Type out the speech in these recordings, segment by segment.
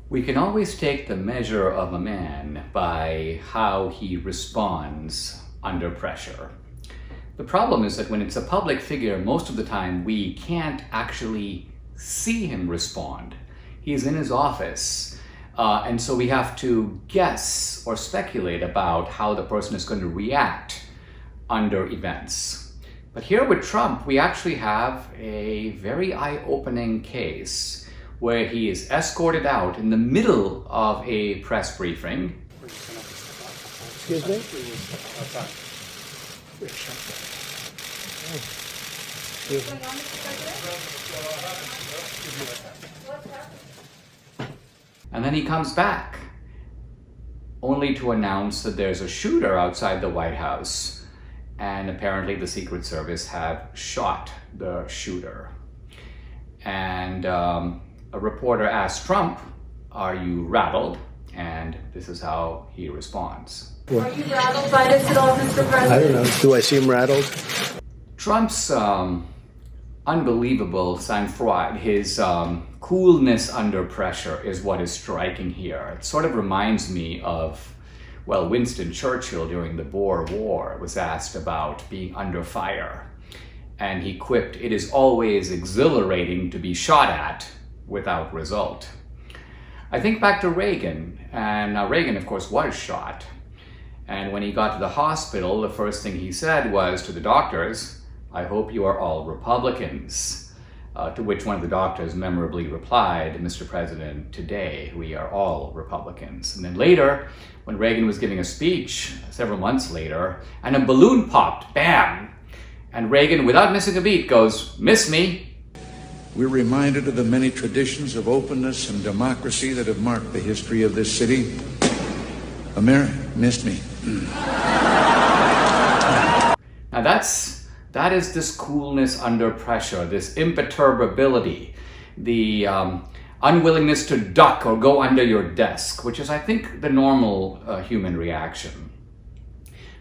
We can always take the measure of a man by how he responds under pressure. The problem is that when it's a public figure, most of the time we can't actually see him respond. He's in his office, and so we have to guess or speculate about how the person is going to react under events. But here with Trump, we actually have a very eye-opening case where he is escorted out in the middle of a press briefing. Excuse me? And then he comes back, only to announce that there's a shooter outside the White House, and apparently the Secret Service have shot the shooter. And a reporter asked Trump, "Are you rattled?" And this is how he responds. Are you rattled by this at all, Mr. President? I don't know. Do I seem rattled? Trump's unbelievable sang-froid, his coolness under pressure is what is striking here. It sort of reminds me of, well, Winston Churchill during the Boer War was asked about being under fire. And he quipped, "It is always exhilarating to be shot at without result." I think back to Reagan, and now Reagan, of course, was shot. And when he got to the hospital, the first thing he said was to the doctors, "I hope you are all Republicans." To which one of the doctors memorably replied, "Mr. President, today we are all Republicans." And then later, when Reagan was giving a speech several months later, and a balloon popped, bam! And Reagan, without missing a beat, goes, "Miss me." We're reminded of the many traditions of openness and democracy that have marked the history of this city. America missed me. Now that is this coolness under pressure, this imperturbability, the unwillingness to duck or go under your desk, which is, I think, the normal human reaction.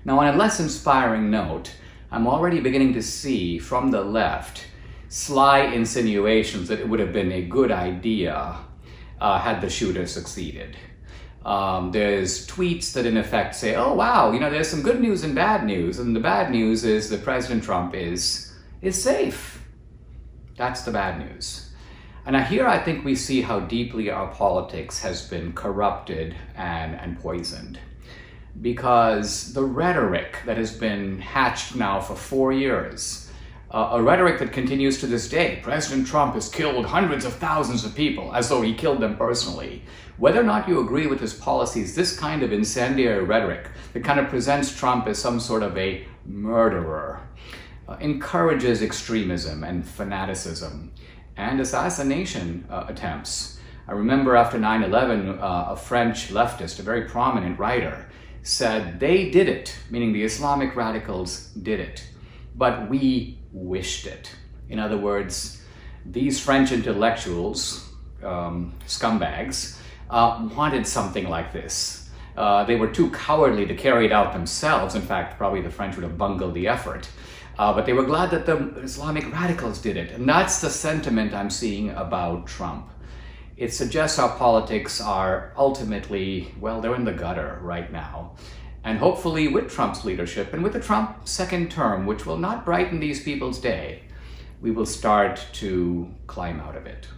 Now, on a less inspiring note, I'm already beginning to see from the left sly insinuations that it would have been a good idea had the shooter succeeded. There's tweets that in effect say, "Oh wow, there's some good news and bad news, and the bad news is that President Trump is safe." That's the bad news. And here I think we see how deeply our politics has been corrupted and poisoned. Because the rhetoric that has been hatched now for 4 years, a rhetoric that continues to this day. President Trump has killed hundreds of thousands of people, as though he killed them personally. Whether or not you agree with his policies, this kind of incendiary rhetoric that kind of presents Trump as some sort of a murderer encourages extremism and fanaticism and assassination attempts. I remember after 9/11, a French leftist, a very prominent writer, said they did it, meaning the Islamic radicals did it, but we wished it. In other words, these French intellectuals, scumbags, wanted something like this. They were too cowardly to carry it out themselves. In fact, probably the French would have bungled the effort. But they were glad that the Islamic radicals did it. And that's the sentiment I'm seeing about Trump. It suggests our politics are ultimately, well, they're in the gutter right now. And hopefully with Trump's leadership and with the Trump second term, which will not brighten these people's day, we will start to climb out of it.